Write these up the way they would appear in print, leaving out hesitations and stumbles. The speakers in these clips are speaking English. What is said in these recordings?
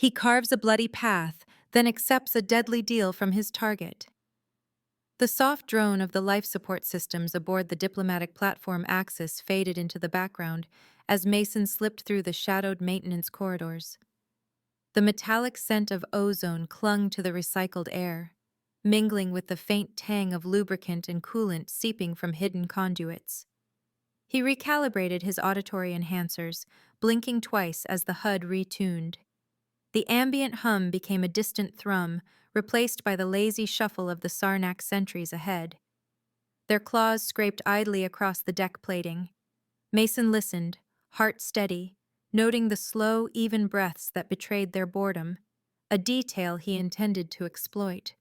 He carves a bloody path, then accepts a deadly deal from his target. The soft drone of the life support systems aboard the diplomatic platform Axis faded into the background as Mason slipped through the shadowed maintenance corridors. The metallic scent of ozone clung to the recycled air, mingling with the faint tang of lubricant and coolant seeping from hidden conduits. He recalibrated his auditory enhancers, blinking twice as the HUD retuned. The ambient hum became a distant thrum, replaced by the lazy shuffle of the Sarnak sentries ahead. Their claws scraped idly across the deck plating. Mason listened, heart steady, noting the slow, even breaths that betrayed their boredom, a detail he intended to exploit.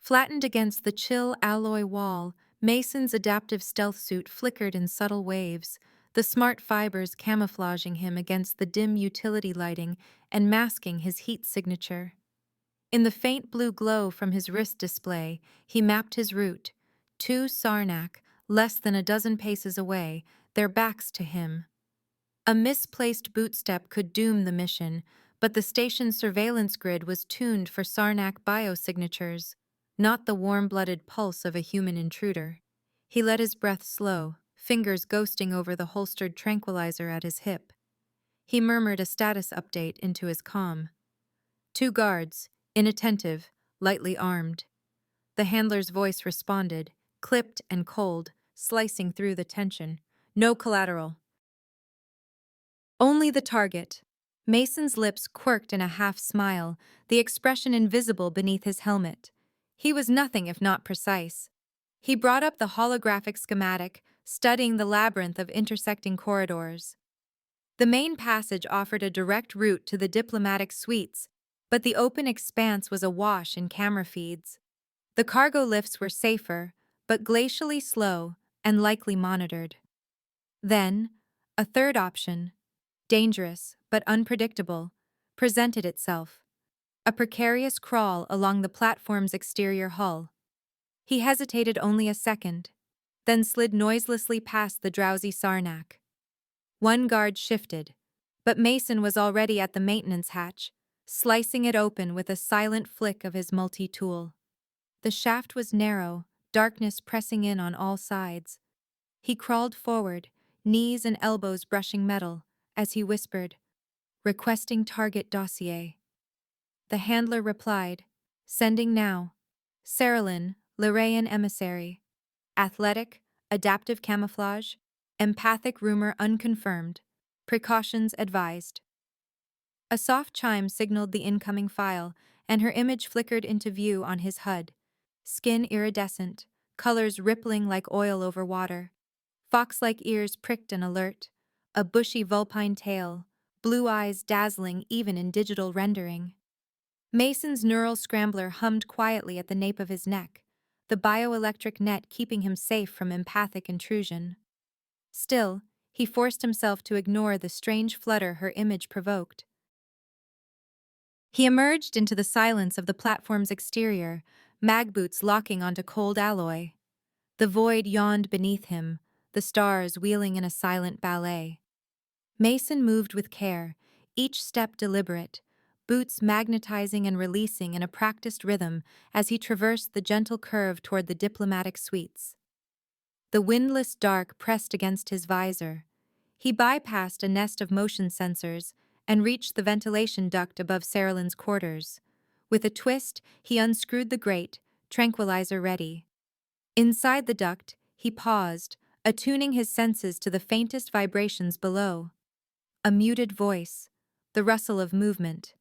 Flattened against the chill alloy wall, Mason's adaptive stealth suit flickered in subtle waves, the smart fibers camouflaging him against the dim utility lighting and masking his heat signature. In the faint blue glow from his wrist display, he mapped his route. 2 Sarnak, less than a dozen paces away, their backs to him. A misplaced bootstep could doom the mission, but the station's surveillance grid was tuned for Sarnak biosignatures, not the warm-blooded pulse of a human intruder. He let his breath slow, fingers ghosting over the holstered tranquilizer at his hip. He murmured a status update into his comm. 2 guards, inattentive, lightly armed. The handler's voice responded, clipped and cold, slicing through the tension. No collateral. Only the target. Mason's lips quirked in a half-smile, the expression invisible beneath his helmet. He was nothing if not precise. He brought up the holographic schematic, studying the labyrinth of intersecting corridors. The main passage offered a direct route to the diplomatic suites, but the open expanse was awash in camera feeds. The cargo lifts were safer, but glacially slow and likely monitored. Then, a third option, dangerous but unpredictable, presented itself. A precarious crawl along the platform's exterior hull. He hesitated only a second, then slid noiselessly past the drowsy Sarnak. One guard shifted, but Mason was already at the maintenance hatch, slicing it open with a silent flick of his multi-tool. The shaft was narrow, darkness pressing in on all sides. He crawled forward, knees and elbows brushing metal, as he whispered, "Requesting target dossier." The handler replied, "Sending now. Saralyn, Lerayan emissary. Athletic, adaptive camouflage, empathic rumor unconfirmed. Precautions advised." A soft chime signaled the incoming file, and her image flickered into view on his HUD. Skin iridescent, colors rippling like oil over water. Fox-like ears pricked and alert. A bushy vulpine tail, blue eyes dazzling even in digital rendering. Mason's neural scrambler hummed quietly at the nape of his neck, the bioelectric net keeping him safe from empathic intrusion. Still, he forced himself to ignore the strange flutter her image provoked. He emerged into the silence of the platform's exterior, mag boots locking onto cold alloy. The void yawned beneath him, the stars wheeling in a silent ballet. Mason moved with care, each step deliberate, boots magnetizing and releasing in a practiced rhythm as he traversed the gentle curve toward the diplomatic suites. The windless dark pressed against his visor. He bypassed a nest of motion sensors and reached the ventilation duct above Saralyn's quarters. With a twist, he unscrewed the grate, tranquilizer ready. Inside the duct, he paused, attuning his senses to the faintest vibrations below. A muted voice, the rustle of movement.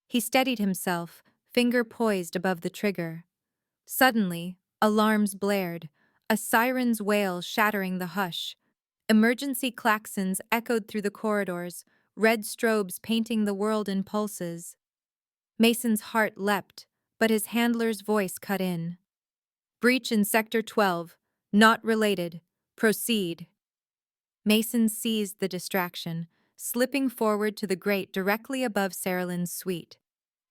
He steadied himself, finger poised above the trigger. Suddenly, alarms blared, a siren's wail shattering the hush. Emergency klaxons echoed through the corridors, red strobes painting the world in pulses. Mason's heart leapt, but his handler's voice cut in. "Breach in Sector 12. Not related. Proceed." Mason seized the distraction, slipping forward to the grate directly above Saralyn's suite.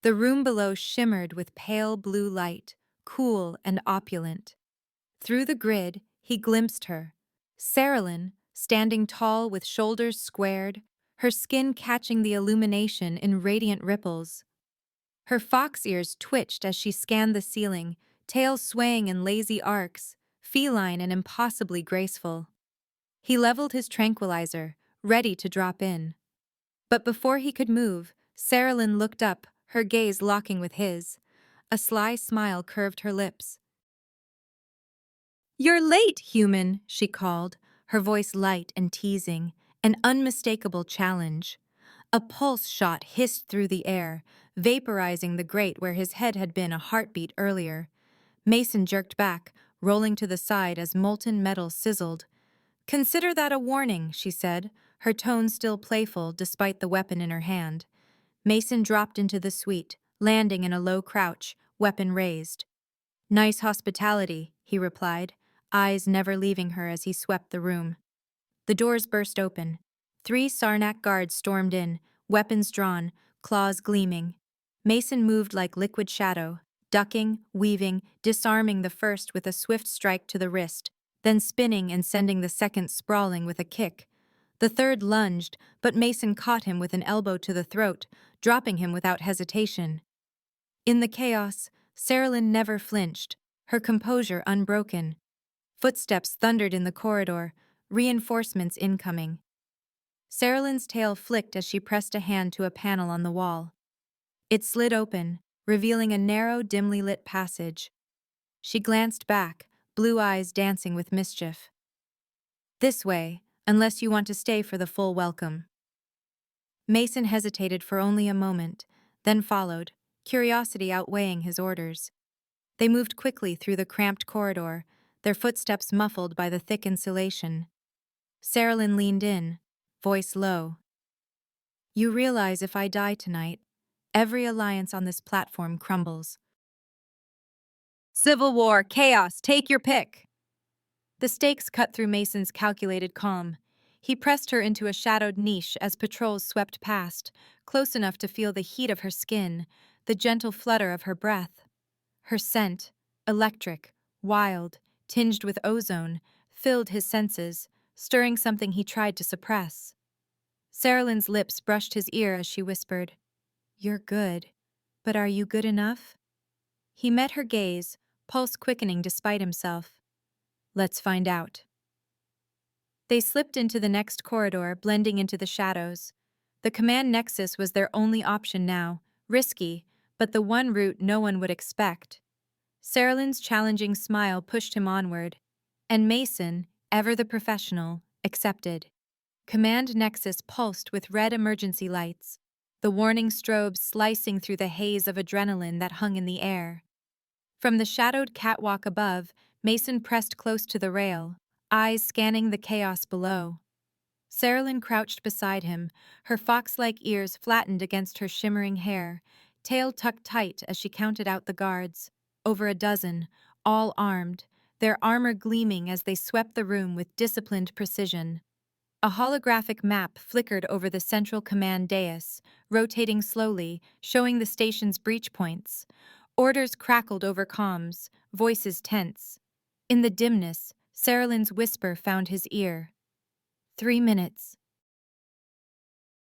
The room below shimmered with pale blue light, cool and opulent. Through the grid, he glimpsed her. Saralyn, standing tall with shoulders squared, her skin catching the illumination in radiant ripples. Her fox ears twitched as she scanned the ceiling, tail swaying in lazy arcs, feline and impossibly graceful. He leveled his tranquilizer, ready to drop in. But before he could move, Saralyn looked up, her gaze locking with his. A sly smile curved her lips. "You're late, human," she called, her voice light and teasing, an unmistakable challenge. A pulse shot hissed through the air, vaporizing the grate where his head had been a heartbeat earlier. Mason jerked back, rolling to the side as molten metal sizzled. "Consider that a warning," she said, her tone still playful despite the weapon in her hand. Mason dropped into the suite, landing in a low crouch, weapon raised. "Nice hospitality," he replied, eyes never leaving her as he swept the room. The doors burst open. 3 Sarnak guards stormed in, weapons drawn, claws gleaming. Mason moved like liquid shadow, ducking, weaving, disarming the first with a swift strike to the wrist, then spinning and sending the second sprawling with a kick. The third lunged, but Mason caught him with an elbow to the throat, dropping him without hesitation. In the chaos, Saralyn never flinched, her composure unbroken. Footsteps thundered in the corridor, reinforcements incoming. Saralyn's tail flicked as she pressed a hand to a panel on the wall. It slid open, revealing a narrow, dimly lit passage. She glanced back, blue eyes dancing with mischief. "This way, unless you want to stay for the full welcome." Mason hesitated for only a moment, then followed, curiosity outweighing his orders. They moved quickly through the cramped corridor, their footsteps muffled by the thick insulation. Saralyn leaned in, voice low. "You realize if I die tonight, every alliance on this platform crumbles. Civil war, chaos, take your pick." The stakes cut through Mason's calculated calm. He pressed her into a shadowed niche as patrols swept past, close enough to feel the heat of her skin, the gentle flutter of her breath. Her scent, electric, wild, tinged with ozone, filled his senses, stirring something he tried to suppress. Saralyn's lips brushed his ear as she whispered, "You're good, but are you good enough?" He met her gaze, pulse quickening despite himself. "Let's find out." They slipped into the next corridor, blending into the shadows. The command nexus was their only option now, risky, but the one route no one would expect. Saralyn's challenging smile pushed him onward, and Mason, ever the professional, accepted. Command nexus pulsed with red emergency lights, the warning strobes slicing through the haze of adrenaline that hung in the air. From the shadowed catwalk above, Mason pressed close to the rail, eyes scanning the chaos below. Saralyn crouched beside him, her fox-like ears flattened against her shimmering hair, tail tucked tight as she counted out the guards. Over a dozen, all armed, their armor gleaming as they swept the room with disciplined precision. A holographic map flickered over the central command dais, rotating slowly, showing the station's breach points. Orders crackled over comms, voices tense. In the dimness, Saralyn's whisper found his ear. 3 minutes.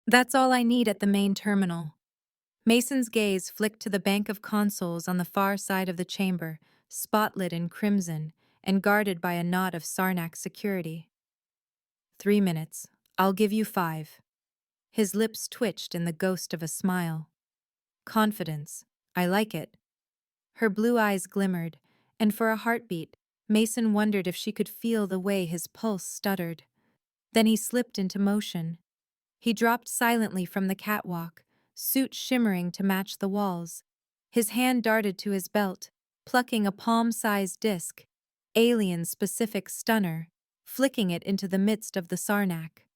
That's all I need at the main terminal. Mason's gaze flicked to the bank of consoles on the far side of the chamber, spotlit in crimson and guarded by a knot of Sarnak security. 3 minutes. I'll give you 5. His lips twitched in the ghost of a smile. Confidence. I like it. Her blue eyes glimmered, and for a heartbeat, Mason wondered if she could feel the way his pulse stuttered. Then he slipped into motion. He dropped silently from the catwalk, suit shimmering to match the walls. His hand darted to his belt, plucking a palm-sized disc, alien-specific stunner, flicking it into the midst of the Sarnak.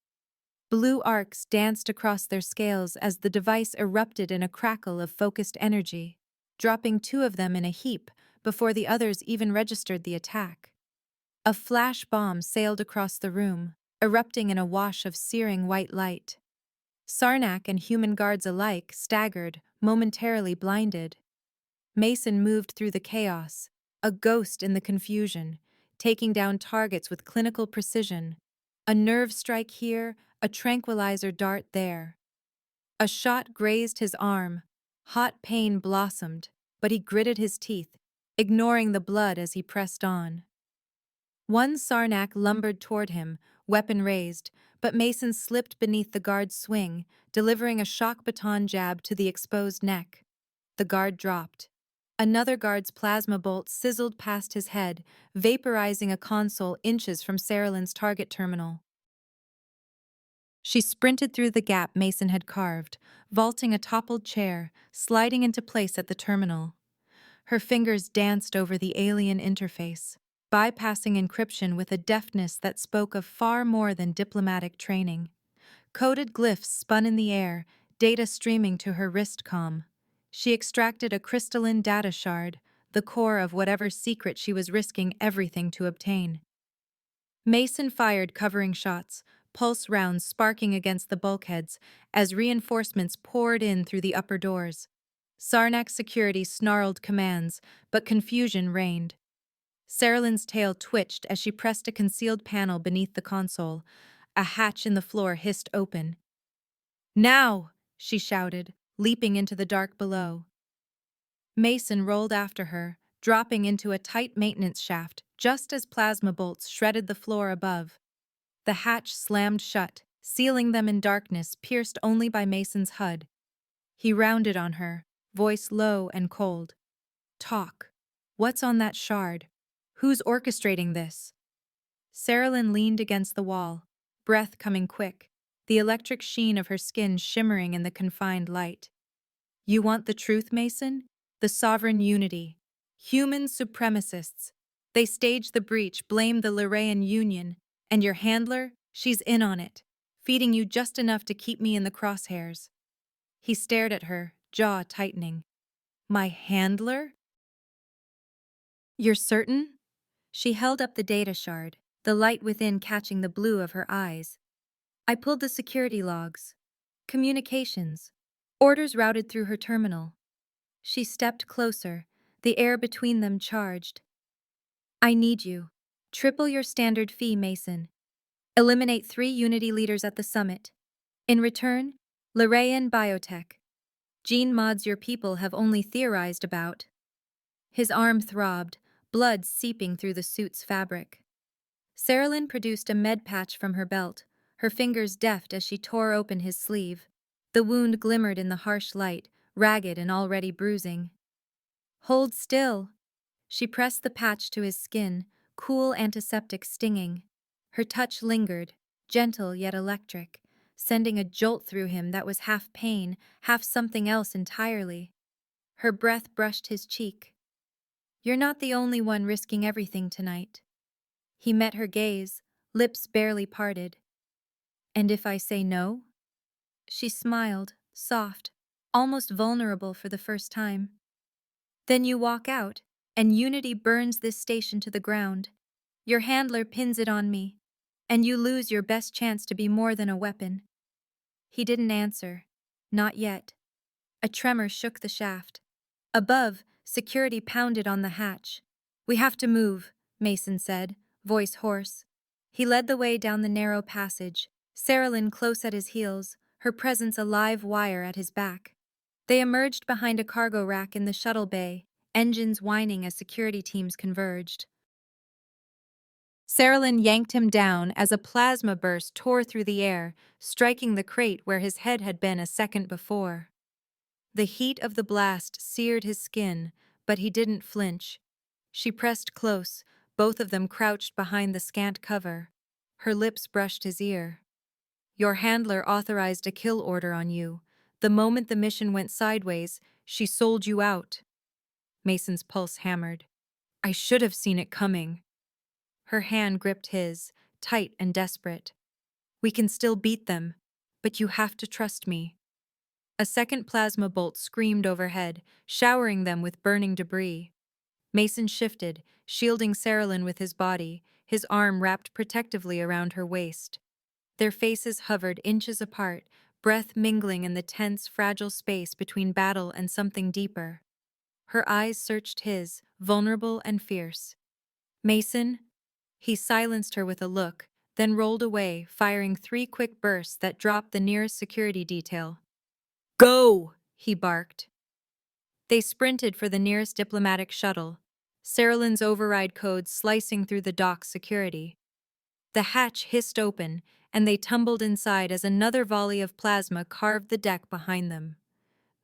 Blue arcs danced across their scales as the device erupted in a crackle of focused energy, dropping 2 of them in a heap before the others even registered the attack. A flash bomb sailed across the room, erupting in a wash of searing white light. Sarnak and human guards alike staggered, momentarily blinded. Mason moved through the chaos, a ghost in the confusion, taking down targets with clinical precision. A nerve strike here, a tranquilizer dart there. A shot grazed his arm. Hot pain blossomed, but he gritted his teeth, ignoring the blood as he pressed on. One Sarnak lumbered toward him, weapon raised, but Mason slipped beneath the guard's swing, delivering a shock baton jab to the exposed neck. The guard dropped. Another guard's plasma bolt sizzled past his head, vaporizing a console inches from Sarah target terminal. She sprinted through the gap Mason had carved, vaulting a toppled chair, sliding into place at the terminal. Her fingers danced over the alien interface, bypassing encryption with a deftness that spoke of far more than diplomatic training. Coded glyphs spun in the air, data streaming to her wrist comm. She extracted a crystalline data shard, the core of whatever secret she was risking everything to obtain. Mason fired covering shots, pulse rounds sparking against the bulkheads as reinforcements poured in through the upper doors. Sarnak's security snarled commands, but confusion reigned. Sarah's tail twitched as she pressed a concealed panel beneath the console. A hatch in the floor hissed open. "Now!" she shouted, leaping into the dark below. Mason rolled after her, dropping into a tight maintenance shaft just as plasma bolts shredded the floor above. The hatch slammed shut, sealing them in darkness pierced only by Mason's HUD. He rounded on her, voice low and cold. "Talk. What's on that shard? Who's orchestrating this?" Saralyn leaned against the wall, breath coming quick, the electric sheen of her skin shimmering in the confined light. "You want the truth, Mason? The sovereign unity. Human supremacists. They staged the breach, blamed the Lerayan Union, and your handler, she's in on it, feeding you just enough to keep me in the crosshairs." He stared at her, jaw tightening. "My handler? You're certain?" She held up the data shard, the light within catching the blue of her eyes. "I pulled the security logs. Communications. Orders routed through her terminal." She stepped closer, the air between them charged. "I need you. Triple your standard fee, Mason. Eliminate 3 Unity leaders at the summit. In return, Lerayan biotech. Gene mods your people have only theorized about." His arm throbbed, blood seeping through the suit's fabric. Saralyn produced a med patch from her belt, her fingers deft as she tore open his sleeve. The wound glimmered in the harsh light, ragged and already bruising. "Hold still." She pressed the patch to his skin, cool antiseptic stinging. Her touch lingered, gentle yet electric, sending a jolt through him that was half pain, half something else entirely. Her breath brushed his cheek. "You're not the only one risking everything tonight." He met her gaze, lips barely parted. "And if I say no?" She smiled, soft, almost vulnerable for the first time. "Then you walk out, and Unity burns this station to the ground. Your handler pins it on me, and you lose your best chance to be more than a weapon." He didn't answer. Not yet. A tremor shook the shaft. Above, security pounded on the hatch. "We have to move," Mason said, voice hoarse. He led the way down the narrow passage, Saralyn close at his heels, her presence a live wire at his back. They emerged behind a cargo rack in the shuttle bay, engines whining as security teams converged. Saralyn yanked him down as a plasma burst tore through the air, striking the crate where his head had been a second before. The heat of the blast seared his skin, but he didn't flinch. She pressed close, both of them crouched behind the scant cover. Her lips brushed his ear. "Your handler authorized a kill order on you. The moment the mission went sideways, she sold you out." Mason's pulse hammered. "I should have seen it coming." Her hand gripped his, tight and desperate. "We can still beat them, but you have to trust me." A second plasma bolt screamed overhead, showering them with burning debris. Mason shifted, shielding Saralyn with his body, his arm wrapped protectively around her waist. Their faces hovered inches apart, breath mingling in the tense, fragile space between battle and something deeper. Her eyes searched his, vulnerable and fierce. "Mason?" He silenced her with a look, then rolled away, firing 3 quick bursts that dropped the nearest security detail. "Go!" he barked. They sprinted for the nearest diplomatic shuttle, Saralyn's override code slicing through the dock's security. The hatch hissed open, and they tumbled inside as another volley of plasma carved the deck behind them.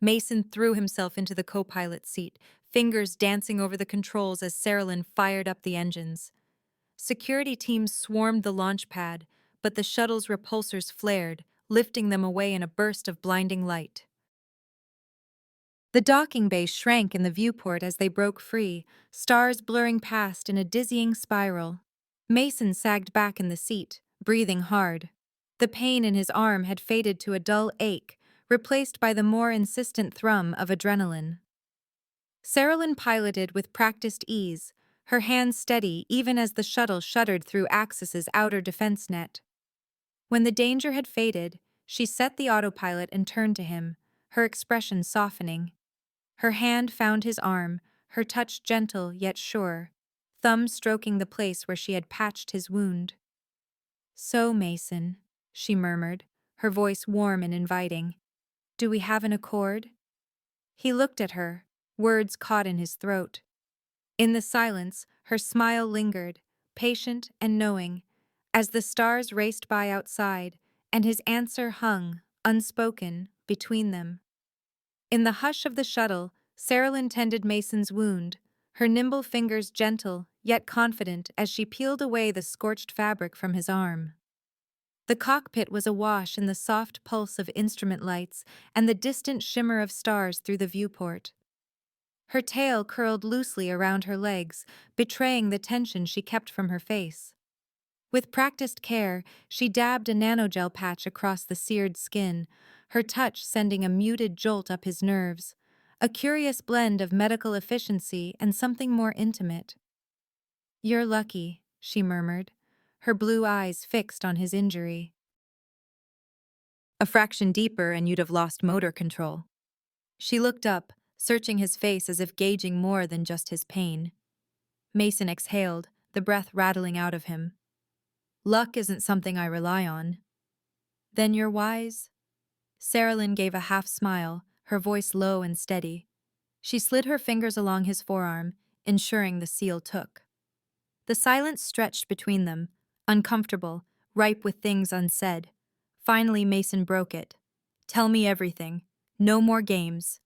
Mason threw himself into the co-pilot seat, fingers dancing over the controls as Saralyn fired up the engines. Security teams swarmed the launch pad, but the shuttle's repulsors flared, lifting them away in a burst of blinding light. The docking bay shrank in the viewport as they broke free, stars blurring past in a dizzying spiral. Mason sagged back in the seat, breathing hard. The pain in his arm had faded to a dull ache, replaced by the more insistent thrum of adrenaline. Saralyn piloted with practiced ease, her hands steady even as the shuttle shuddered through Axis's outer defense net. When the danger had faded, she set the autopilot and turned to him, her expression softening. Her hand found his arm, her touch gentle yet sure, thumb stroking the place where she had patched his wound. "So, Mason," she murmured, her voice warm and inviting. "Do we have an accord?" He looked at her, words caught in his throat. In the silence, her smile lingered, patient and knowing, as the stars raced by outside, and his answer hung, unspoken, between them. In the hush of the shuttle, Saralyn tended Mason's wound, her nimble fingers gentle yet confident as she peeled away the scorched fabric from his arm. The cockpit was awash in the soft pulse of instrument lights and the distant shimmer of stars through the viewport. Her tail curled loosely around her legs, betraying the tension she kept from her face. With practiced care, she dabbed a nanogel patch across the seared skin, her touch sending a muted jolt up his nerves, a curious blend of medical efficiency and something more intimate. "You're lucky," she murmured, her blue eyes fixed on his injury. "A fraction deeper and you'd have lost motor control." She looked up, searching his face as if gauging more than just his pain. Mason exhaled, the breath rattling out of him. "Luck isn't something I rely on." "Then you're wise?" Saralyn gave a half smile, her voice low and steady. She slid her fingers along his forearm, ensuring the seal took. The silence stretched between them, uncomfortable, ripe with things unsaid. Finally, Mason broke it. "Tell me everything. No more games."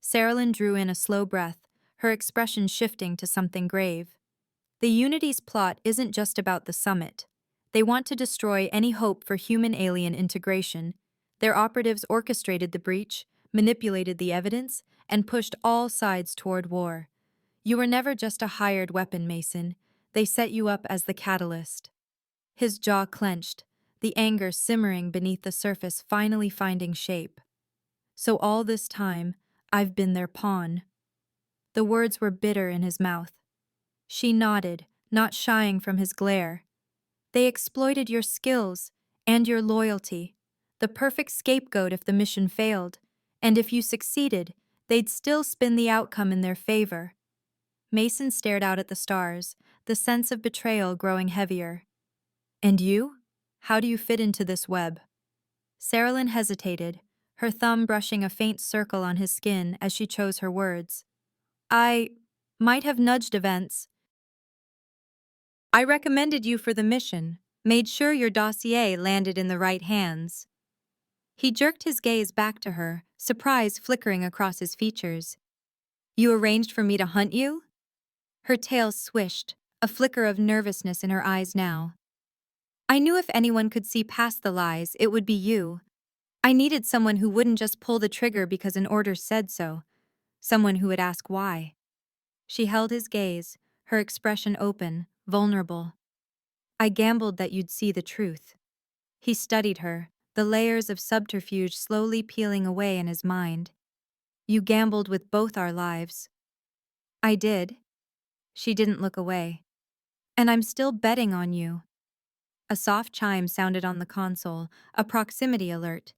Saralyn drew in a slow breath, her expression shifting to something grave. "The Unity's plot isn't just about the summit. They want to destroy any hope for human-alien integration. Their operatives orchestrated the breach, manipulated the evidence, and pushed all sides toward war. You were never just a hired weapon, Mason. They set you up as the catalyst." His jaw clenched, the anger simmering beneath the surface finally finding shape. "So all this time, I've been their pawn." The words were bitter in his mouth. She nodded, not shying from his glare. "They exploited your skills and your loyalty, the perfect scapegoat if the mission failed, and if you succeeded, they'd still spin the outcome in their favor." Mason stared out at the stars, the sense of betrayal growing heavier. "And you? How do you fit into this web?" Saralyn hesitated, her thumb brushing a faint circle on his skin as she chose her words. "I might have nudged events. I recommended you for the mission, made sure your dossier landed in the right hands." He jerked his gaze back to her, surprise flickering across his features. "You arranged for me to hunt you?" Her tail swished, a flicker of nervousness in her eyes now. "I knew if anyone could see past the lies, it would be you. I needed someone who wouldn't just pull the trigger because an order said so. Someone who would ask why." She held his gaze, her expression open, vulnerable. "I gambled that you'd see the truth." He studied her, the layers of subterfuge slowly peeling away in his mind. "You gambled with both our lives." "I did." She didn't look away. "And I'm still betting on you." A soft chime sounded on the console, a proximity alert.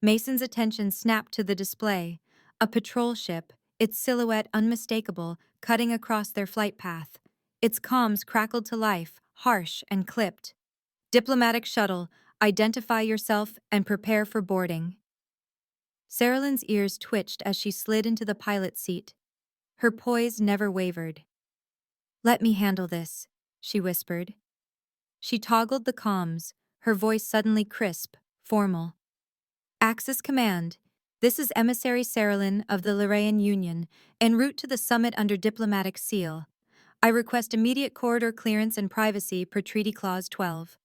Mason's attention snapped to the display, a patrol ship, its silhouette unmistakable, cutting across their flight path. Its comms crackled to life, harsh and clipped. Diplomatic shuttle, identify yourself and prepare for boarding. Sarah ears twitched as she slid into the pilot seat. Her poise never wavered. Let me handle this, she whispered. She toggled the comms, her voice suddenly crisp, formal. Axis Command, this is Emissary Sarah of the Lorraine Union, en route to the summit under diplomatic seal. I request immediate corridor clearance and privacy per Treaty Clause 12.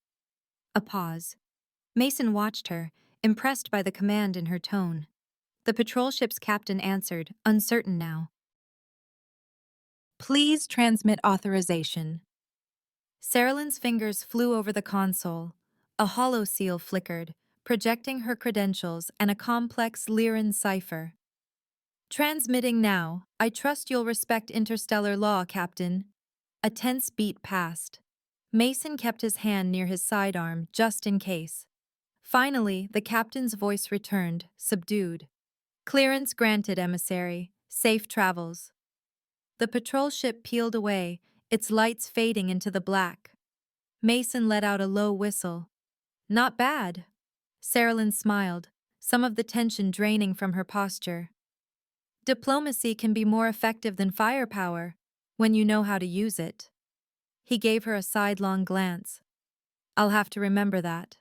A pause. Mason watched her, impressed by the command in her tone. The patrol ship's captain answered, uncertain now. Please transmit authorization. Sarah's fingers flew over the console. A hollow seal flickered, projecting her credentials and a complex Lyran cipher. Transmitting now. I trust you'll respect interstellar law, Captain. A tense beat passed. Mason kept his hand near his sidearm, just in case. Finally, the captain's voice returned, subdued. Clearance granted, emissary. Safe travels. The patrol ship peeled away, its lights fading into the black. Mason let out a low whistle. Not bad. Sarah smiled, some of the tension draining from her posture. Diplomacy can be more effective than firepower, when you know how to use it. He gave her a sidelong glance. I'll have to remember that.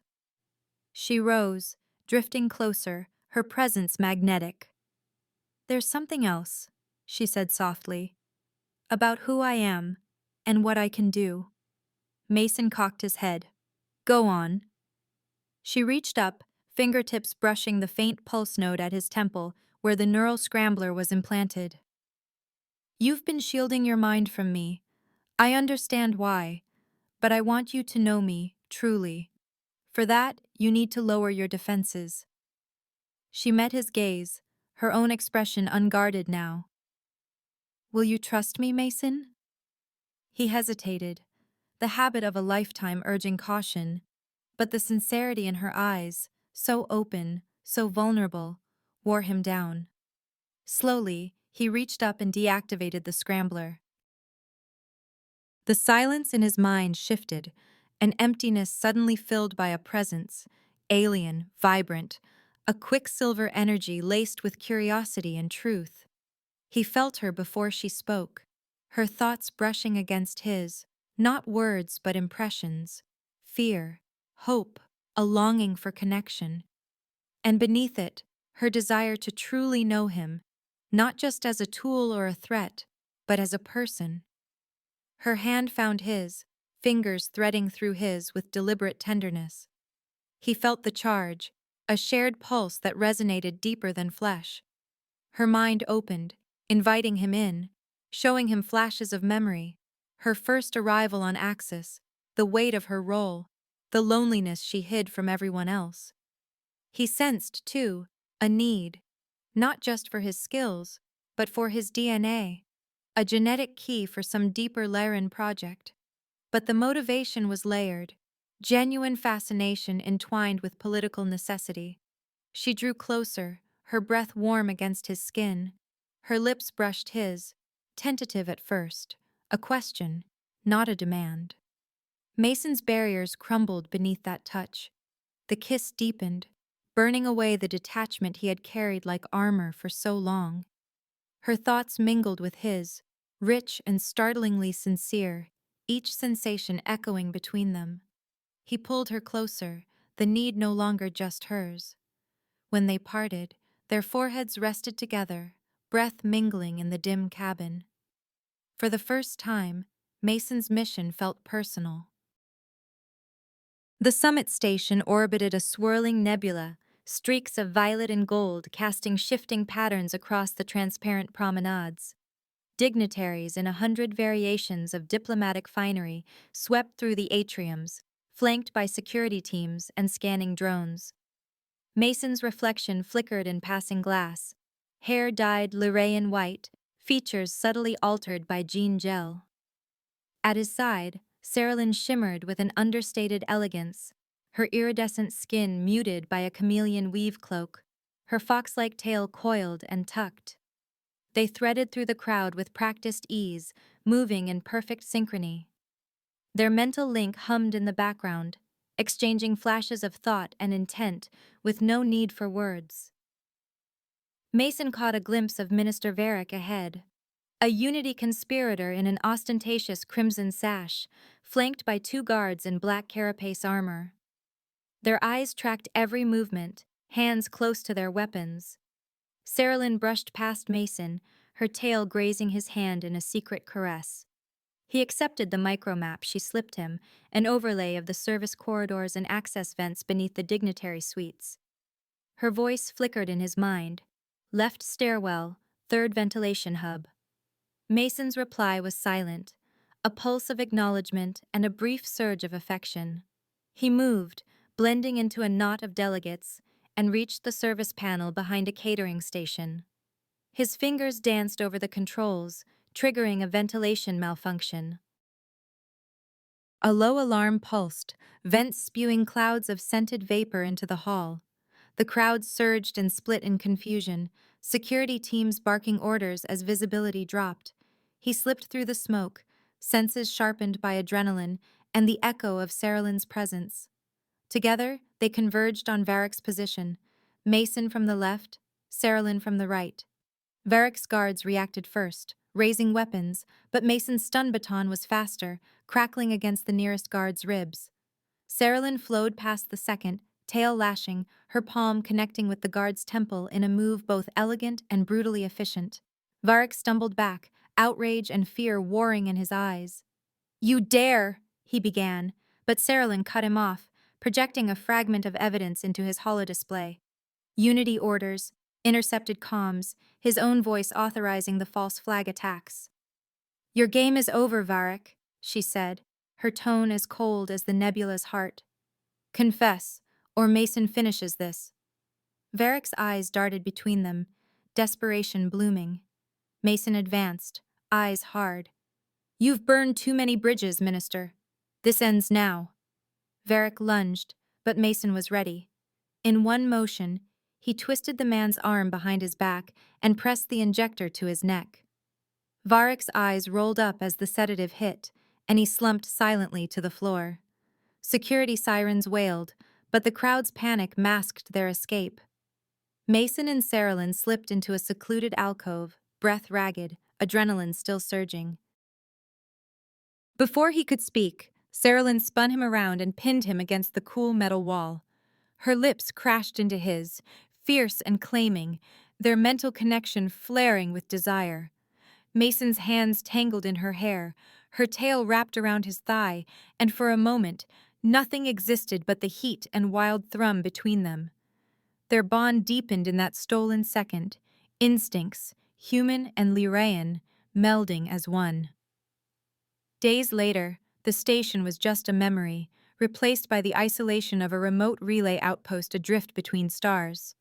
She rose, drifting closer, her presence magnetic. There's something else, she said softly. About who I am, and what I can do. Mason cocked his head. Go on. She reached up, fingertips brushing the faint pulse node at his temple where the neural scrambler was implanted. You've been shielding your mind from me. I understand why, but I want you to know me, truly. For that, you need to lower your defenses. She met his gaze, her own expression unguarded now. Will you trust me, Mason? He hesitated, the habit of a lifetime urging caution, but the sincerity in her eyes, so open, so vulnerable, wore him down. Slowly, he reached up and deactivated the scrambler. The silence in his mind shifted, an emptiness suddenly filled by a presence, alien, vibrant, a quicksilver energy laced with curiosity and truth. He felt her before she spoke, her thoughts brushing against his, not words but impressions, fear, hope, a longing for connection. And beneath it, her desire to truly know him, not just as a tool or a threat, but as a person. Her hand found his, fingers threading through his with deliberate tenderness. He felt the charge, a shared pulse that resonated deeper than flesh. Her mind opened, inviting him in, showing him flashes of memory, her first arrival on Axis, the weight of her role, the loneliness she hid from everyone else. He sensed, too, a need, not just for his skills, but for his DNA, a genetic key for some deeper Lyran project. But the motivation was layered, genuine fascination entwined with political necessity. She drew closer, her breath warm against his skin. Her lips brushed his, tentative at first, a question, not a demand. Mason's barriers crumbled beneath that touch. The kiss deepened, burning away the detachment he had carried like armor for so long. Her thoughts mingled with his, rich and startlingly sincere, each sensation echoing between them. He pulled her closer, the need no longer just hers. When they parted, their foreheads rested together, breath mingling in the dim cabin. For the first time, Mason's mission felt personal. The summit station orbited a swirling nebula, streaks of violet and gold casting shifting patterns across the transparent promenades. Dignitaries in 100 variations of diplomatic finery swept through the atriums, flanked by security teams and scanning drones. Mason's reflection flickered in passing glass, hair dyed Lyraean white, features subtly altered by gene gel. At his side, Sarah shimmered with an understated elegance, her iridescent skin muted by a chameleon weave cloak, her fox-like tail coiled and tucked. They threaded through the crowd with practiced ease, moving in perfect synchrony. Their mental link hummed in the background, exchanging flashes of thought and intent with no need for words. Mason caught a glimpse of Minister Varric ahead, a Unity conspirator in an ostentatious crimson sash, flanked by two guards in black carapace armor. Their eyes tracked every movement, hands close to their weapons. Saralyn brushed past Mason, her tail grazing his hand in a secret caress. He accepted the micromap she slipped him, an overlay of the service corridors and access vents beneath the dignitary suites. Her voice flickered in his mind. Left stairwell, third ventilation hub. Mason's reply was silent, a pulse of acknowledgement and a brief surge of affection. He moved, blending into a knot of delegates, and reached the service panel behind a catering station. His fingers danced over the controls, triggering a ventilation malfunction. A low alarm pulsed, vents spewing clouds of scented vapor into the hall. The crowd surged and split in confusion, security teams barking orders as visibility dropped. He slipped through the smoke, senses sharpened by adrenaline and the echo of Saralyn's presence. Together, they converged on Varric's position, Mason from the left, Saralyn from the right. Varric's guards reacted first, raising weapons, but Mason's stun baton was faster, crackling against the nearest guard's ribs. Saralyn flowed past the second, tail lashing, her palm connecting with the guard's temple in a move both elegant and brutally efficient. Varric stumbled back, outrage and fear warring in his eyes. "You dare!" he began, but Saralyn cut him off, projecting a fragment of evidence into his holodisplay. Unity orders, intercepted comms, his own voice authorizing the false flag attacks. "Your game is over, Varric," she said, her tone as cold as the nebula's heart. "Confess, or Mason finishes this." Varric's eyes darted between them, desperation blooming. Mason advanced, eyes hard. "You've burned too many bridges, Minister. This ends now." Varric lunged, but Mason was ready. In one motion, he twisted the man's arm behind his back and pressed the injector to his neck. Varric's eyes rolled up as the sedative hit, and he slumped silently to the floor. Security sirens wailed, but the crowd's panic masked their escape. Mason and Saralyn slipped into a secluded alcove, breath ragged, adrenaline still surging. Before he could speak, Saralyn spun him around and pinned him against the cool metal wall. Her lips crashed into his, fierce and claiming, their mental connection flaring with desire. Mason's hands tangled in her hair, her tail wrapped around his thigh, and for a moment, nothing existed but the heat and wild thrum between them. Their bond deepened in that stolen second, instincts, human and Lyraean, melding as one. Days later, the station was just a memory, replaced by the isolation of a remote relay outpost adrift between stars.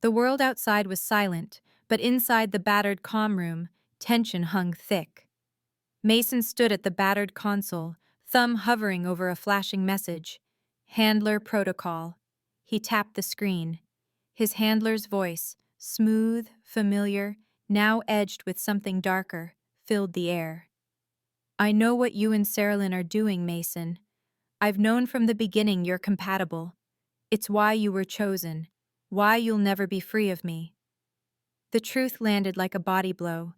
The world outside was silent, but inside the battered comm room, tension hung thick. Mason stood at the battered console, thumb hovering over a flashing message. "Handler protocol." He tapped the screen. His handler's voice, smooth, familiar, now edged with something darker, filled the air. "I know what you and Saralyn are doing, Mason. I've known from the beginning you're compatible. It's why you were chosen, why you'll never be free of me." The truth landed like a body blow.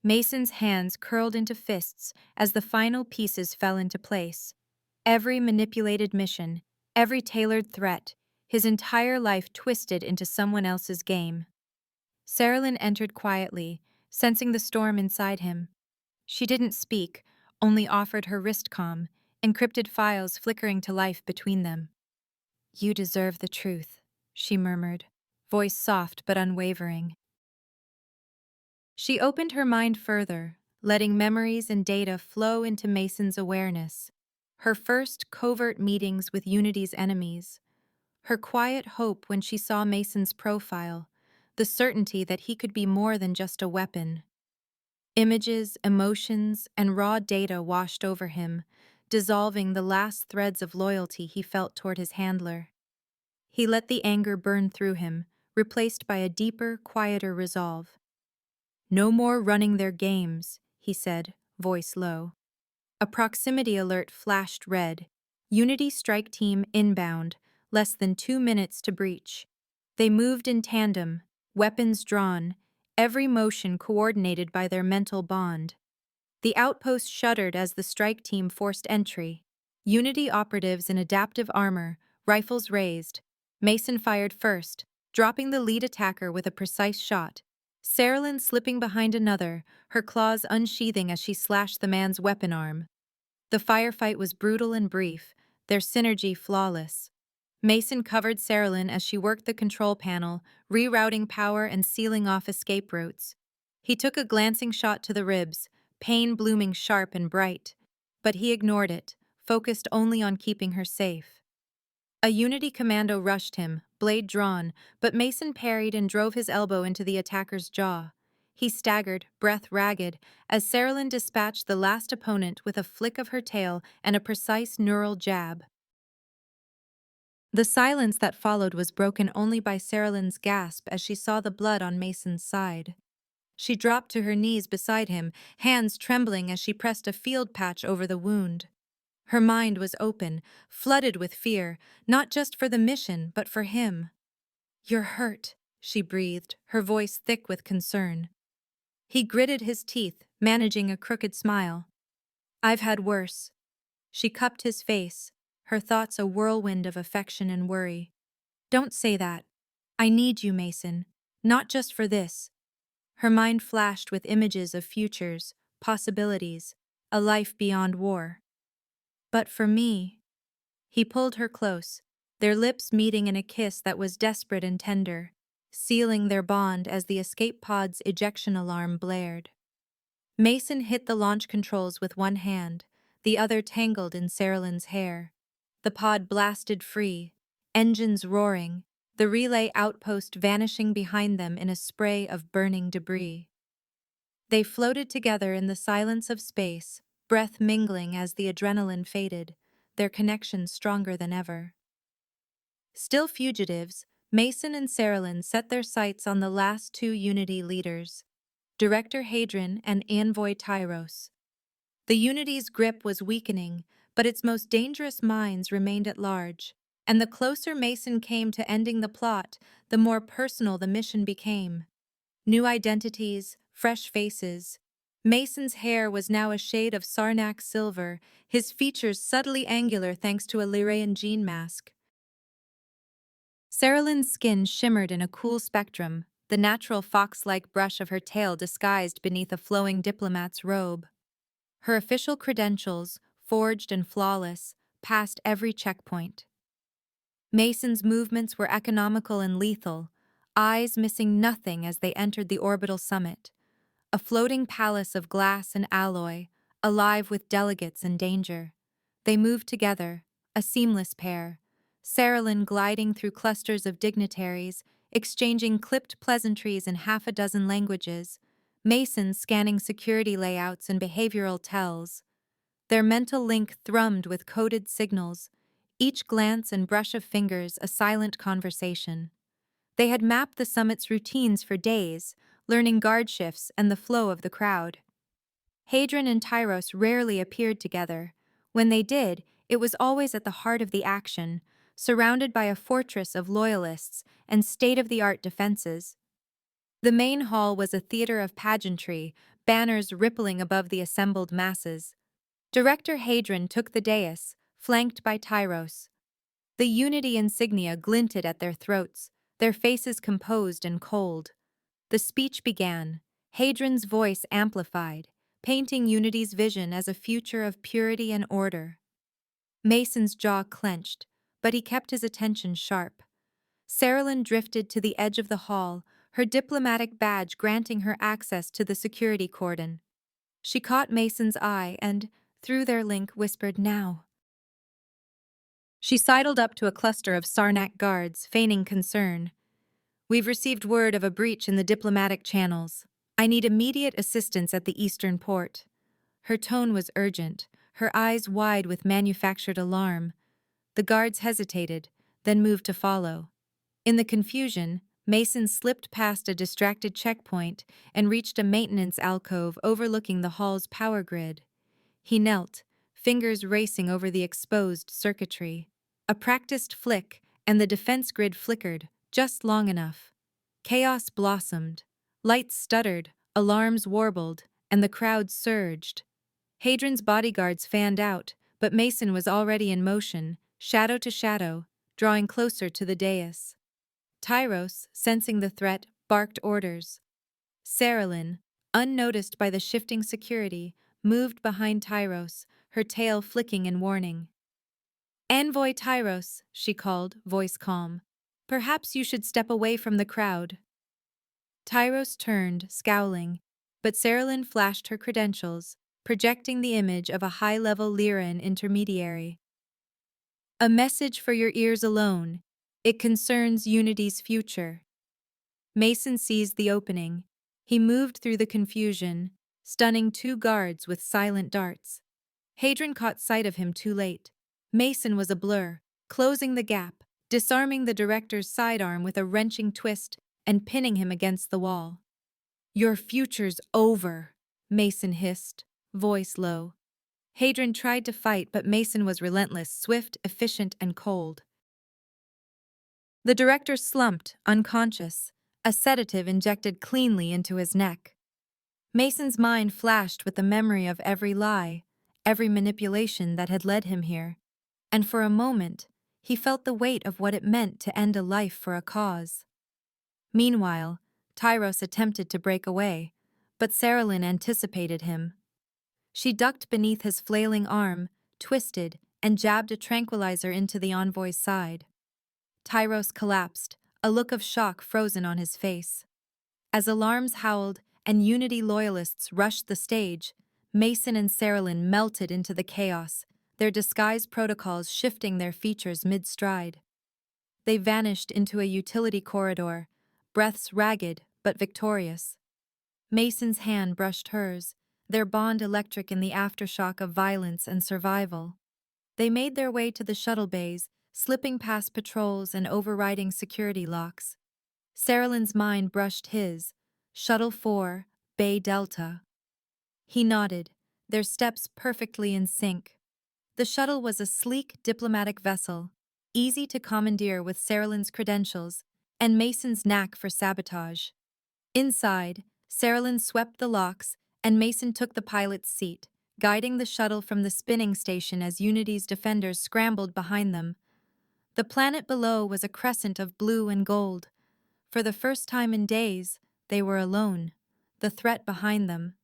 Mason's hands curled into fists as the final pieces fell into place. Every manipulated mission, every tailored threat, his entire life twisted into someone else's game. Saralyn entered quietly, sensing the storm inside him. She didn't speak, only offered her wrist comm, encrypted files flickering to life between them. "You deserve the truth," she murmured, voice soft but unwavering. She opened her mind further, letting memories and data flow into Mason's awareness. Her first covert meetings with Unity's enemies. Her quiet hope when she saw Mason's profile, the certainty that he could be more than just a weapon. Images, emotions, and raw data washed over him, dissolving the last threads of loyalty he felt toward his handler. He let the anger burn through him, replaced by a deeper, quieter resolve. "No more running their games," he said, voice low. A proximity alert flashed red, Unity strike team inbound, less than 2 minutes to breach. They moved in tandem, weapons drawn, every motion coordinated by their mental bond. The outpost shuddered as the strike team forced entry. Unity operatives in adaptive armor, rifles raised. Mason fired first, dropping the lead attacker with a precise shot. Saralyn slipping behind another, her claws unsheathing as she slashed the man's weapon arm. The firefight was brutal and brief, their synergy flawless. Mason covered Saralyn as she worked the control panel, rerouting power and sealing off escape routes. He took a glancing shot to the ribs, pain blooming sharp and bright. But he ignored it, focused only on keeping her safe. A Unity commando rushed him, blade drawn, but Mason parried and drove his elbow into the attacker's jaw. He staggered, breath ragged, as Saralyn dispatched the last opponent with a flick of her tail and a precise neural jab. The silence that followed was broken only by Saralyn's gasp as she saw the blood on Mason's side. She dropped to her knees beside him, hands trembling as she pressed a field patch over the wound. Her mind was open, flooded with fear, not just for the mission, but for him. "You're hurt," she breathed, her voice thick with concern. He gritted his teeth, managing a crooked smile. "I've had worse." She cupped his face, her thoughts a whirlwind of affection and worry. "Don't say that. I need you, Mason. Not just for this." Her mind flashed with images of futures, possibilities, a life beyond war. "But for me." He pulled her close, their lips meeting in a kiss that was desperate and tender, sealing their bond as the escape pod's ejection alarm blared. Mason hit the launch controls with one hand, the other tangled in Saralyn's hair. The pod blasted free, engines roaring, the relay outpost vanishing behind them in a spray of burning debris. They floated together in the silence of space, breath mingling as the adrenaline faded, their connection stronger than ever. Still fugitives, Mason and Saralyn set their sights on the last two Unity leaders, Director Hadron and Envoy Tyros. The Unity's grip was weakening, but its most dangerous minds remained at large, and the closer Mason came to ending the plot, the more personal the mission became. New identities, fresh faces. Mason's hair was now a shade of Sarnak silver, his features subtly angular thanks to a Lyraean gene mask. Saralyn's skin shimmered in a cool spectrum, the natural fox-like brush of her tail disguised beneath a flowing diplomat's robe. Her official credentials, forged and flawless, passed every checkpoint. Mason's movements were economical and lethal, eyes missing nothing as they entered the orbital summit, a floating palace of glass and alloy, alive with delegates and danger. They moved together, a seamless pair, Saralyn gliding through clusters of dignitaries, exchanging clipped pleasantries in half a dozen languages, Mason scanning security layouts and behavioral tells. Their mental link thrummed with coded signals, each glance and brush of fingers a silent conversation. They had mapped the summit's routines for days, learning guard shifts and the flow of the crowd. Hadron and Tyros rarely appeared together. When they did, it was always at the heart of the action, surrounded by a fortress of loyalists and state-of-the-art defenses. The main hall was a theater of pageantry, banners rippling above the assembled masses. Director Hadron took the dais, flanked by Tyros. The Unity insignia glinted at their throats, their faces composed and cold. The speech began, Hadron's voice amplified, painting Unity's vision as a future of purity and order. Mason's jaw clenched, but he kept his attention sharp. Saralyn drifted to the edge of the hall, her diplomatic badge granting her access to the security cordon. She caught Mason's eye and, through their link, whispered, "Now." She sidled up to a cluster of Sarnak guards, feigning concern. "We've received word of a breach in the diplomatic channels. I need immediate assistance at the eastern port." Her tone was urgent, her eyes wide with manufactured alarm. The guards hesitated, then moved to follow. In the confusion, Mason slipped past a distracted checkpoint and reached a maintenance alcove overlooking the hall's power grid. He knelt, fingers racing over the exposed circuitry. A practiced flick, and the defense grid flickered, just long enough. Chaos blossomed. Lights stuttered, alarms warbled, and the crowd surged. Hadron's bodyguards fanned out, but Mason was already in motion, shadow to shadow, drawing closer to the dais. Tyros, sensing the threat, barked orders. Saralyn, unnoticed by the shifting security, moved behind Tyros, her tail flicking in warning. "Envoy Tyros," she called, voice calm. "Perhaps you should step away from the crowd." Tyros turned, scowling, but Saralyn flashed her credentials, projecting the image of a high-level Lyran intermediary. "A message for your ears alone. It concerns Unity's future." Mason seized the opening. He moved through the confusion, stunning two guards with silent darts. Hadron caught sight of him too late. Mason was a blur, closing the gap, disarming the director's sidearm with a wrenching twist and pinning him against the wall. "Your future's over," Mason hissed, voice low. Hadron tried to fight, but Mason was relentless, swift, efficient, and cold. The director slumped, unconscious, a sedative injected cleanly into his neck. Mason's mind flashed with the memory of every lie, every manipulation that had led him here, and for a moment, he felt the weight of what it meant to end a life for a cause. Meanwhile, Tyros attempted to break away, but Saralyn anticipated him. She ducked beneath his flailing arm, twisted, and jabbed a tranquilizer into the envoy's side. Tyros collapsed, a look of shock frozen on his face. As alarms howled and Unity loyalists rushed the stage, Mason and Saralyn melted into the chaos, their disguise protocols shifting their features mid-stride. They vanished into a utility corridor, breaths ragged but victorious. Mason's hand brushed hers, their bond electric in the aftershock of violence and survival. They made their way to the shuttle bays, slipping past patrols and overriding security locks. Saralyn's mind brushed his, Shuttle 4, Bay Delta. He nodded, their steps perfectly in sync. The shuttle was a sleek, diplomatic vessel, easy to commandeer with Saralyn's credentials and Mason's knack for sabotage. Inside, Saralyn swept the locks, and Mason took the pilot's seat, guiding the shuttle from the spinning station as Unity's defenders scrambled behind them. The planet below was a crescent of blue and gold. For the first time in days, they were alone, the threat behind them,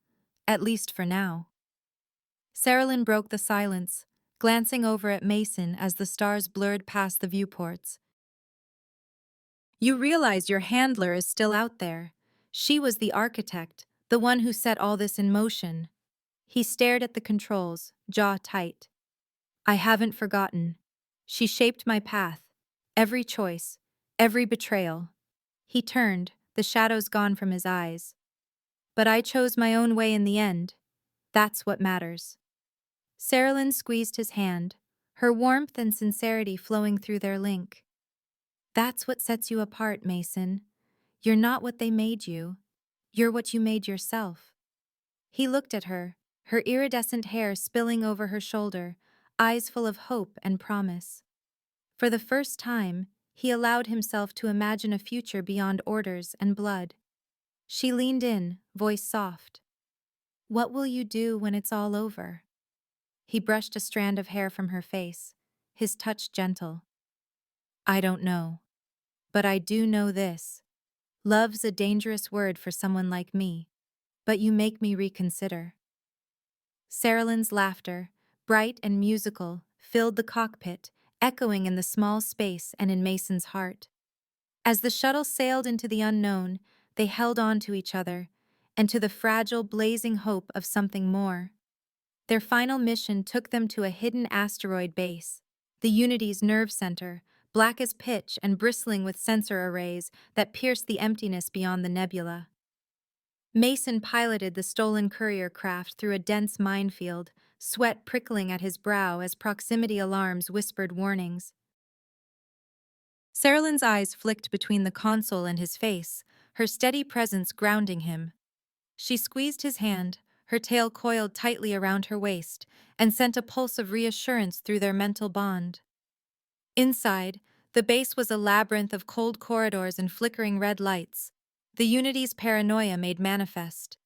at least for now. Saralyn broke the silence, glancing over at Mason as the stars blurred past the viewports. "You realize your handler is still out there. She was the architect, the one who set all this in motion." He stared at the controls, jaw tight. "I haven't forgotten. She shaped my path, every choice, every betrayal." He turned, the shadows gone from his eyes. "But I chose my own way in the end. That's what matters." Saralyn squeezed his hand, her warmth and sincerity flowing through their link. "That's what sets you apart, Mason. You're not what they made you. You're what you made yourself." He looked at her, her iridescent hair spilling over her shoulder, eyes full of hope and promise. For the first time, he allowed himself to imagine a future beyond orders and blood. She leaned in, voice soft. "What will you do when it's all over?" He brushed a strand of hair from her face, his touch gentle. "I don't know. But I do know this. Love's a dangerous word for someone like me, but you make me reconsider." Saralyn's laughter, bright and musical, filled the cockpit, echoing in the small space and in Mason's heart. As the shuttle sailed into the unknown, they held on to each other, and to the fragile, blazing hope of something more. Their final mission took them to a hidden asteroid base, the Unity's nerve center, black as pitch and bristling with sensor arrays that pierced the emptiness beyond the nebula. Mason piloted the stolen courier craft through a dense minefield, sweat prickling at his brow as proximity alarms whispered warnings. Saralyn's eyes flicked between the console and his face, her steady presence grounding him. She squeezed his hand, her tail coiled tightly around her waist, and sent a pulse of reassurance through their mental bond. Inside, the base was a labyrinth of cold corridors and flickering red lights, the Unity's paranoia made manifest.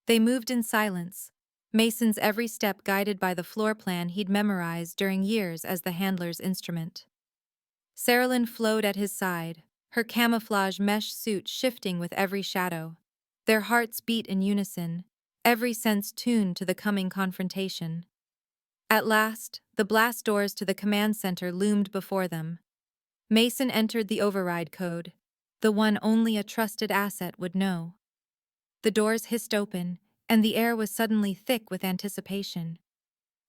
They moved in silence, Mason's every step guided by the floor plan he'd memorized during years as the handler's instrument. Saralyn flowed at his side, her camouflage mesh suit shifting with every shadow. Their hearts beat in unison, every sense tuned to the coming confrontation. At last, the blast doors to the command center loomed before them. Mason entered the override code, the one only a trusted asset would know. The doors hissed open, and the air was suddenly thick with anticipation.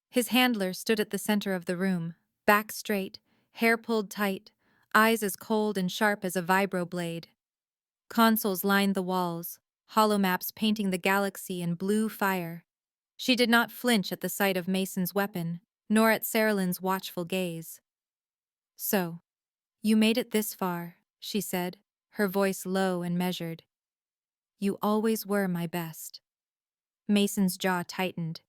His handler stood at the center of the room, back straight, hair pulled tight, eyes as cold and sharp as a vibroblade. Consoles lined the walls, holomaps painting the galaxy in blue fire. She did not flinch at the sight of Mason's weapon, nor at Saralyn's watchful gaze. "So, you made it this far," she said, her voice low and measured. "You always were my best." Mason's jaw tightened.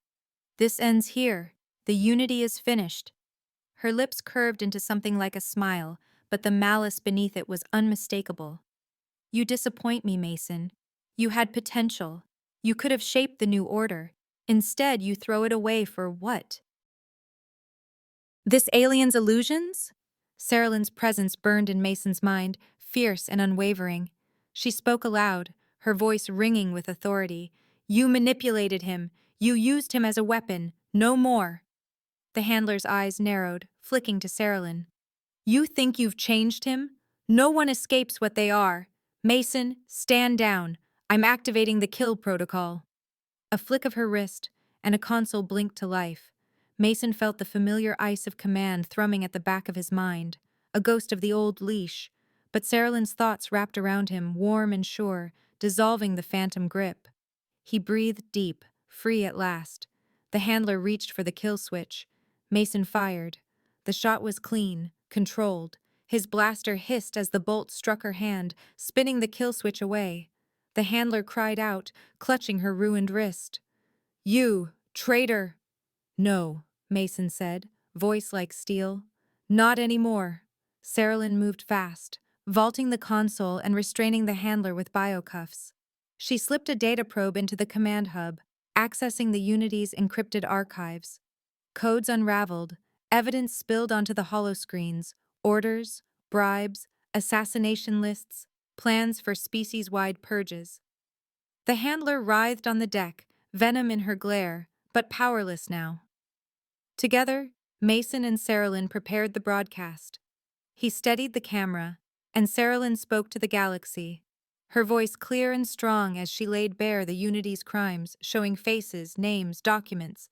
"This ends here. The Unity is finished." Her lips curved into something like a smile, but the malice beneath it was unmistakable. "You disappoint me, Mason. You had potential. You could have shaped the new order. Instead, you throw it away for what? This alien's illusions?" Saralyn's presence burned in Mason's mind, fierce and unwavering. She spoke aloud, her voice ringing with authority. "You manipulated him. You used him as a weapon. No more." The handler's eyes narrowed, flicking to Saralyn. "You think you've changed him? No one escapes what they are. Mason, stand down. I'm activating the kill protocol." A flick of her wrist, and a console blinked to life. Mason felt the familiar ice of command thrumming at the back of his mind, a ghost of the old leash, but Saralyn's thoughts wrapped around him, warm and sure, dissolving the phantom grip. He breathed deep, free at last. The handler reached for the kill switch. Mason fired. The shot was clean, controlled. His blaster hissed as the bolt struck her hand, spinning the kill switch away. The handler cried out, clutching her ruined wrist. "You, traitor!" "No," Mason said, voice like steel. "Not anymore." Saralyn moved fast, vaulting the console and restraining the handler with biocuffs. She slipped a data probe into the command hub, accessing the Unity's encrypted archives. Codes unraveled, evidence spilled onto the holoscreens, orders, bribes, assassination lists, plans for species-wide purges. The handler writhed on the deck, venom in her glare, but powerless now. Together, Mason and Saralyn prepared the broadcast. He steadied the camera, and Saralyn spoke to the galaxy, her voice clear and strong as she laid bare the Unity's crimes, showing faces, names, documents.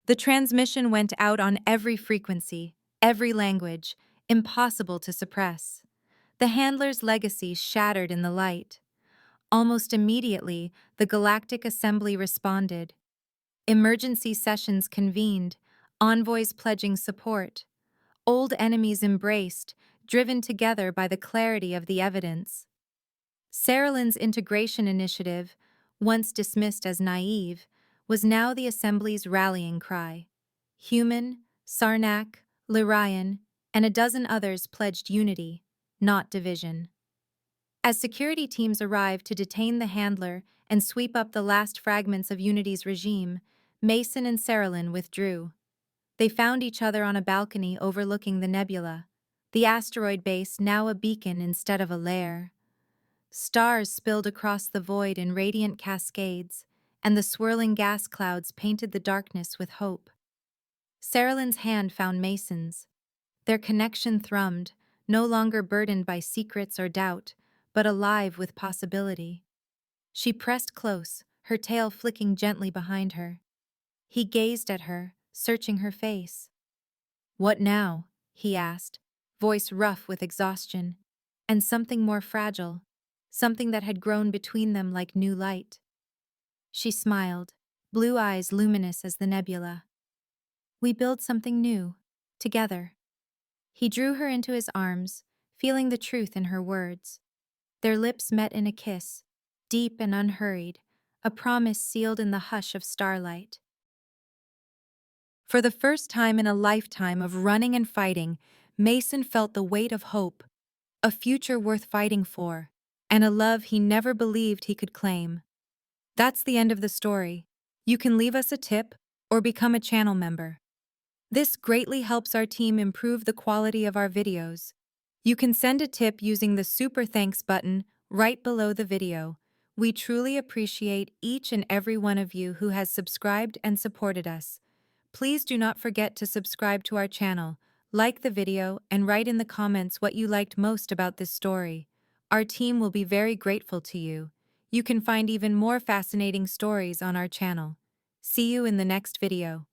The transmission went out on every frequency, every language, impossible to suppress. The handler's legacy shattered in the light. Almost immediately, the Galactic Assembly responded. Emergency sessions convened, envoys pledging support. Old enemies embraced, driven together by the clarity of the evidence. Saralyn's integration initiative, once dismissed as naive, was now the Assembly's rallying cry. Human, Sarnak, Lyrian, and a dozen others pledged unity, not division. As security teams arrived to detain the handler and sweep up the last fragments of Unity's regime, Mason and Saralyn withdrew. They found each other on a balcony overlooking the nebula, the asteroid base now a beacon instead of a lair. Stars spilled across the void in radiant cascades, and the swirling gas clouds painted the darkness with hope. Saralyn's hand found Mason's. Their connection thrummed, no longer burdened by secrets or doubt, but alive with possibility. She pressed close, her tail flicking gently behind her. He gazed at her, searching her face. "What now?" he asked, voice rough with exhaustion, and something more fragile, something that had grown between them like new light. She smiled, blue eyes luminous as the nebula. "We build something new, together." He drew her into his arms, feeling the truth in her words. Their lips met in a kiss, deep and unhurried, a promise sealed in the hush of starlight. For the first time in a lifetime of running and fighting, Mason felt the weight of hope, a future worth fighting for, and a love he never believed he could claim. That's the end of the story. You can leave us a tip or become a channel member. This greatly helps our team improve the quality of our videos. You can send a tip using the Super Thanks button right below the video. We truly appreciate each and every one of you who has subscribed and supported us. Please do not forget to subscribe to our channel, like the video, and write in the comments what you liked most about this story. Our team will be very grateful to you. You can find even more fascinating stories on our channel. See you in the next video.